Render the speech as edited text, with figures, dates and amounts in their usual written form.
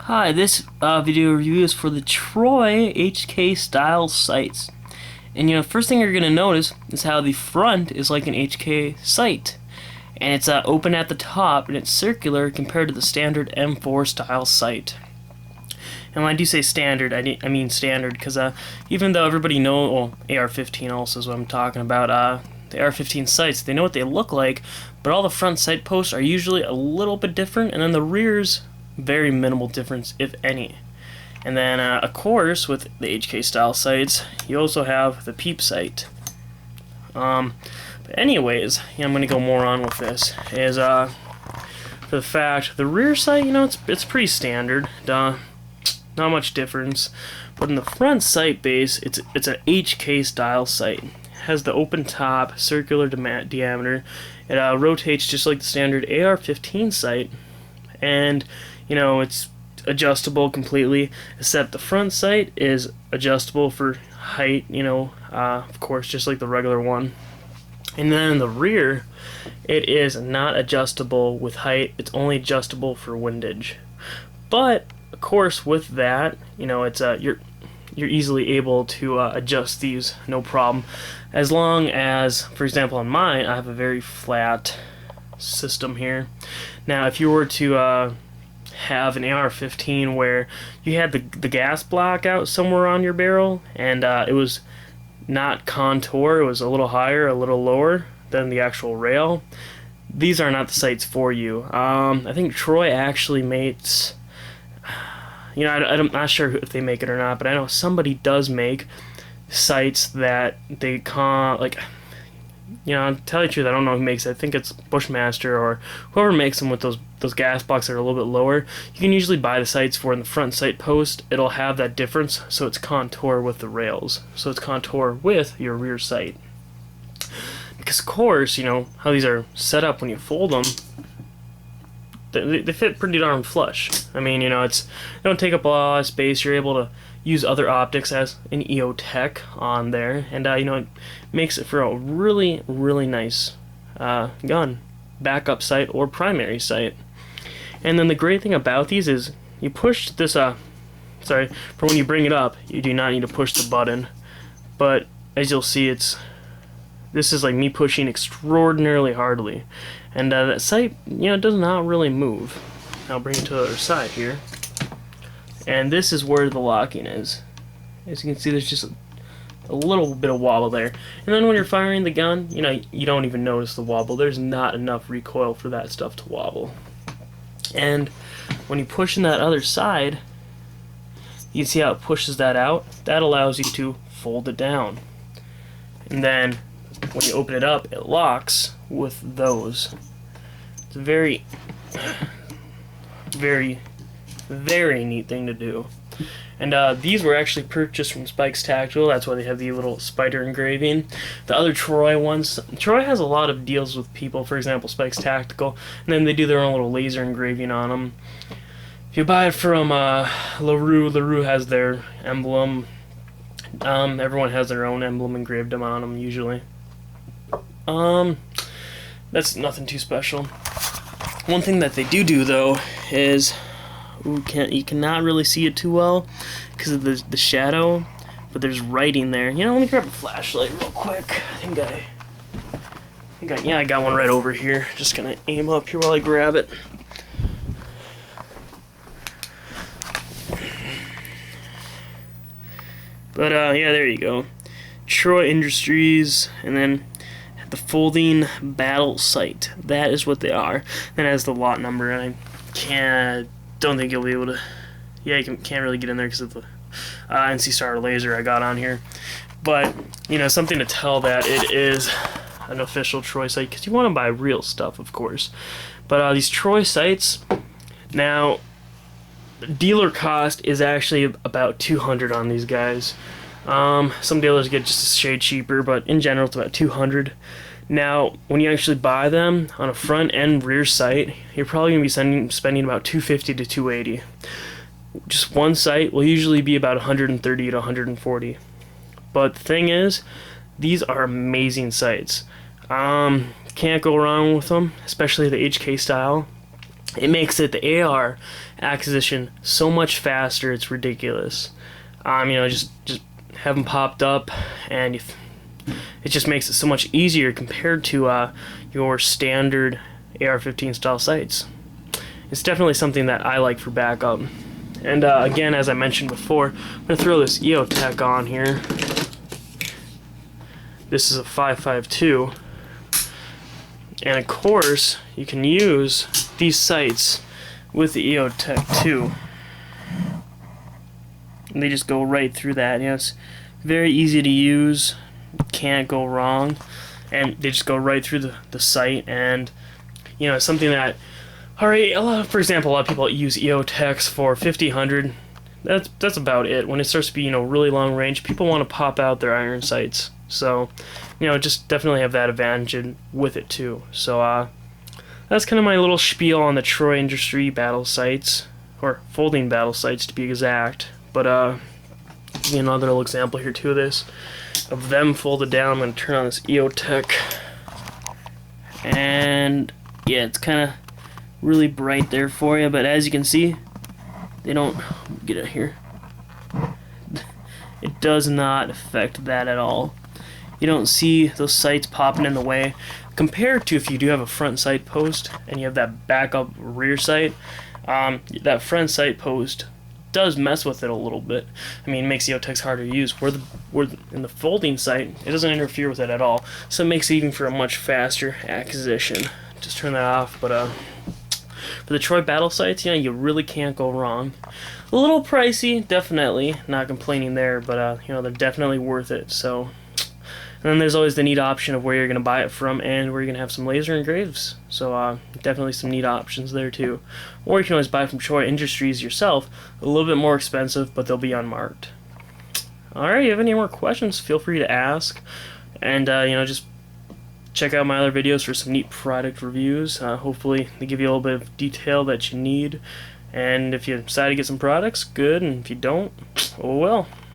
Hi, this video review is for the Troy HK style sights. And first thing you're going to notice is how the front is like an HK sight. And it's open at the top and it's circular compared to the standard M4 style sight. And when I do say standard, I mean standard because even though everybody knows, well, AR-15 also is what I'm talking about, the AR-15 sights, they know what they look like, but all the front sight posts are usually a little bit different, and then the rears, very minimal difference, if any. And then, of course, with the HK style sights, you also have the peep sight. But anyways, I'm going to go more on with this, is for the fact, the rear sight, it's pretty standard, not much difference. But in the front sight base, it's an HK style sight. It has the open top, circular diameter. It rotates just like the standard AR-15 sight, and it's adjustable completely, except the front sight is adjustable for height, of course, just like the regular one. And then in the rear, it is not adjustable with height, it's only adjustable for windage. But of course, with that, it's you're easily able to adjust these, no problem, as long as, for example, on mine, I have a very flat system here. Now, if you were to have an AR-15 where you had the gas block out somewhere on your barrel, and it was not contour, it was a little higher, a little lower than the actual rail, these are not the sights for you. I think Troy actually makes, I'm not sure if they make it or not, but I know somebody does make sights that they to tell you the truth, I don't know who makes it. I think it's Bushmaster or whoever makes them with those gas blocks that are a little bit lower. You can usually buy the sights for in the front sight post. It'll have that difference, so it's contour with the rails. So it's contour with your rear sight. Because of course, how these are set up when you fold them, they fit pretty darn flush. I mean, they don't take up a lot of space. You're able to use other optics as an EO Tech on there, and it makes it for a really, really nice gun, backup sight or primary sight. And then the great thing about these is you push this, for when you bring it up, you do not need to push the button, but as you'll see, this is like me pushing extraordinarily hardly, and that sight, does not really move. I'll bring it to the other side here. And this is where the locking is. As you can see, there's just a little bit of wobble there. And then when you're firing the gun, you don't even notice the wobble. There's not enough recoil for that stuff to wobble. And when you push in that other side, you can see how it pushes that out. That allows you to fold it down. And then when you open it up, it locks with those. It's a very, very, very neat thing to do. And these were actually purchased from Spike's Tactical. That's why they have the little spider engraving. The other Troy ones, Troy has a lot of deals with people, for example Spike's Tactical, and then they do their own little laser engraving on them. If you buy it from LaRue has their emblem. Everyone has their own emblem engraved on them usually. That's nothing too special. One thing that they do though is, you cannot really see it too well because of the shadow, but there's writing there. Let me grab a flashlight real quick. I got one right over here. Just gonna aim up here while I grab it. But yeah, there you go. Troy Industries, and then the folding battle sight. That is what they are. Then it has the lot number, and I don't think you'll be able to. Yeah, you can't really get in there because of the NC Star laser I got on here. But something to tell that it is an official Troy sight, because you want to buy real stuff, of course. But these Troy sights, now, dealer cost is actually about $200 on these guys. Some dealers get just a shade cheaper, but in general it's about $200. Now, when you actually buy them on a front and rear sight, you're probably going to be spending about $250 to $280. Just one sight will usually be about $130 to $140. But the thing is, these are amazing sights. Can't go wrong with them, especially the HK style. It makes it the AR acquisition so much faster, it's ridiculous. Just have them popped up, and it just makes it so much easier compared to your standard AR-15 style sights. It's definitely something that I like for backup. And again, as I mentioned before, I'm going to throw this EOTech on here. This is a 5.52. And of course, you can use these sights with the EOTech too. And they just go right through that. It's very easy to use. Can't go wrong. And they just go right through the sight. And it's something that, alright, for example, a lot of people use EOTechs for 50, 100. That's about it. When it starts to be really long range, people want to pop out their iron sights. So just definitely have that advantage with it too. So that's kind of my little spiel on the Troy Industry battle sights, or folding battle sights to be exact. But another little example here too of them folded down. I'm going to turn on this EOTech, and yeah, it's kind of really bright there for you, but as you can see, they don't get it here. It does not affect that at all. You don't see those sights popping in the way, compared to if you do have a front sight post and you have that backup rear sight. That front sight post does mess with it a little bit. It makes the EOTechs harder to use. Where in the folding sight, it doesn't interfere with it at all, so it makes it even for a much faster acquisition. Just turn that off. But for the Troy battle sights, you really can't go wrong. A little pricey, definitely, not complaining there, but they're definitely worth it. So, and then there's always the neat option of where you're going to buy it from and where you're going to have some laser engraves. So definitely some neat options there too. Or you can always buy from Troy Industries yourself, a little bit more expensive, but they'll be unmarked. Alright, if you have any more questions, feel free to ask. And just check out my other videos for some neat product reviews. Hopefully they give you a little bit of detail that you need. And if you decide to get some products, good. And if you don't, oh well.